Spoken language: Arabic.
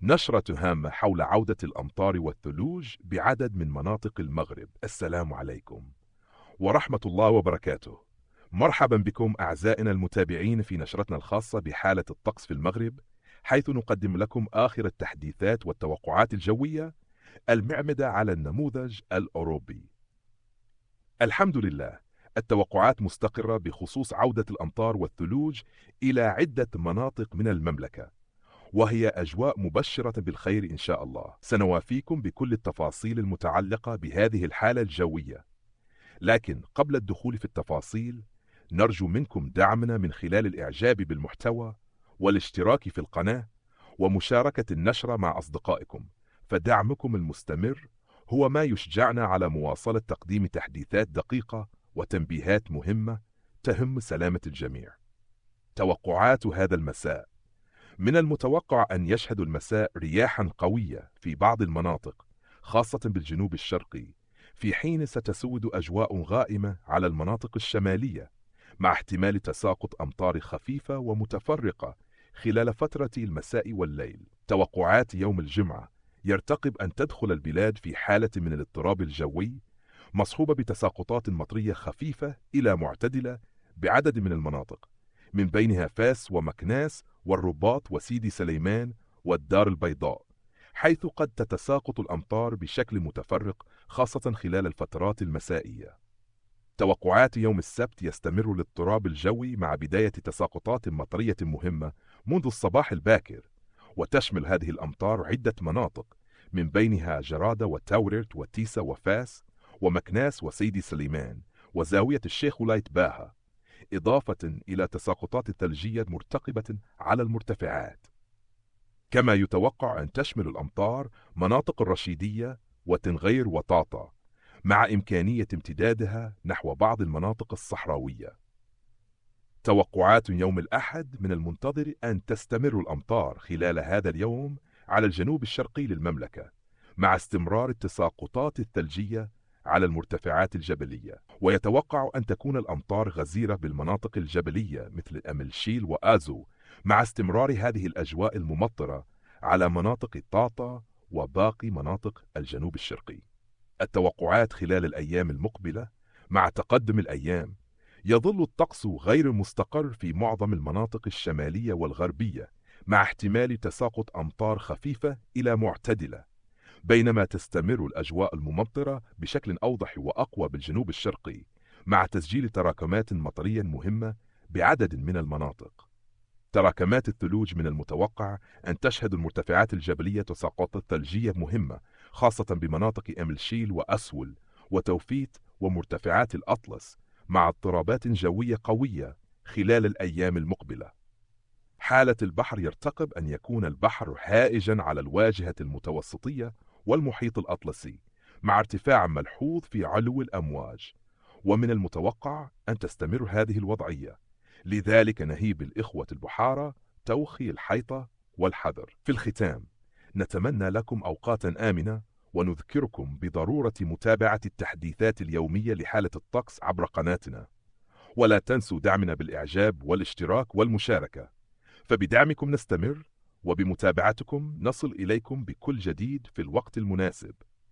نشرة هامة حول عودة الأمطار والثلوج بعدد من مناطق المغرب. السلام عليكم ورحمة الله وبركاته. مرحبا بكم أعزائنا المتابعين في نشرتنا الخاصة بحالة الطقس في المغرب، حيث نقدم لكم آخر التحديثات والتوقعات الجوية المعمدة على النموذج الأوروبي. الحمد لله، التوقعات مستقرة بخصوص عودة الأمطار والثلوج إلى عدة مناطق من المملكة، وهي أجواء مبشرة بالخير إن شاء الله. سنوافيكم بكل التفاصيل المتعلقة بهذه الحالة الجوية، لكن قبل الدخول في التفاصيل نرجو منكم دعمنا من خلال الإعجاب بالمحتوى والاشتراك في القناة ومشاركة النشرة مع أصدقائكم، فدعمكم المستمر هو ما يشجعنا على مواصلة تقديم تحديثات دقيقة وتنبيهات مهمة تهم سلامة الجميع. توقعات هذا المساء: من المتوقع أن يشهد المساء رياحا قوية في بعض المناطق خاصة بالجنوب الشرقي، في حين ستسود أجواء غائمة على المناطق الشمالية، مع احتمال تساقط أمطار خفيفة ومتفرقة خلال فترة المساء والليل. توقعات يوم الجمعة: يرتقب أن تدخل البلاد في حالة من الاضطراب الجوي، مصحوبة بتساقطات مطرية خفيفة إلى معتدلة بعدد من المناطق، من بينها فاس ومكناس والرباط وسيدي سليمان والدار البيضاء، حيث قد تتساقط الأمطار بشكل متفرق خاصة خلال الفترات المسائية. توقعات يوم السبت: يستمر الاضطراب الجوي مع بداية تساقطات مطرية مهمة منذ الصباح الباكر، وتشمل هذه الأمطار عدة مناطق، من بينها جرادة وتاوررت وتيسا وفاس ومكناس وسيدي سليمان وزاوية الشيخ ولاية باها، إضافة إلى تساقطات ثلجية مرتقبة على المرتفعات. كما يتوقع أن تشمل الأمطار مناطق الرشيدية وتنغير وطاطا، مع إمكانية امتدادها نحو بعض المناطق الصحراوية. توقعات يوم الأحد: من المنتظر أن تستمر الأمطار خلال هذا اليوم على الجنوب الشرقي للمملكة، مع استمرار التساقطات الثلجية على المرتفعات الجبلية، ويتوقع أن تكون الأمطار غزيرة بالمناطق الجبلية مثل أملشيل وآزو، مع استمرار هذه الأجواء الممطرة على مناطق طاطا وباقي مناطق الجنوب الشرقي. التوقعات خلال الأيام المقبلة: مع تقدم الأيام يظل الطقس غير مستقر في معظم المناطق الشمالية والغربية، مع احتمال تساقط أمطار خفيفة إلى معتدلة، بينما تستمر الأجواء الممطرة بشكل أوضح وأقوى بالجنوب الشرقي، مع تسجيل تراكمات مطرية مهمة بعدد من المناطق. تراكمات الثلوج: من المتوقع أن تشهد المرتفعات الجبلية تساقطات ثلجية مهمة، خاصة بمناطق أملشيل وأسول وتوفيت ومرتفعات الأطلس، مع اضطرابات جوية قوية خلال الأيام المقبلة. حالة البحر: يرتقب أن يكون البحر هائجا على الواجهة المتوسطية والمحيط الأطلسي، مع ارتفاع ملحوظ في علو الأمواج، ومن المتوقع أن تستمر هذه الوضعية، لذلك نهيب الإخوة البحارة توخي الحيطة والحذر. في الختام، نتمنى لكم أوقاتا آمنة، ونذكركم بضرورة متابعة التحديثات اليومية لحالة الطقس عبر قناتنا، ولا تنسوا دعمنا بالإعجاب والاشتراك والمشاركة، فبدعمكم نستمر، وبمتابعتكم نصل إليكم بكل جديد في الوقت المناسب.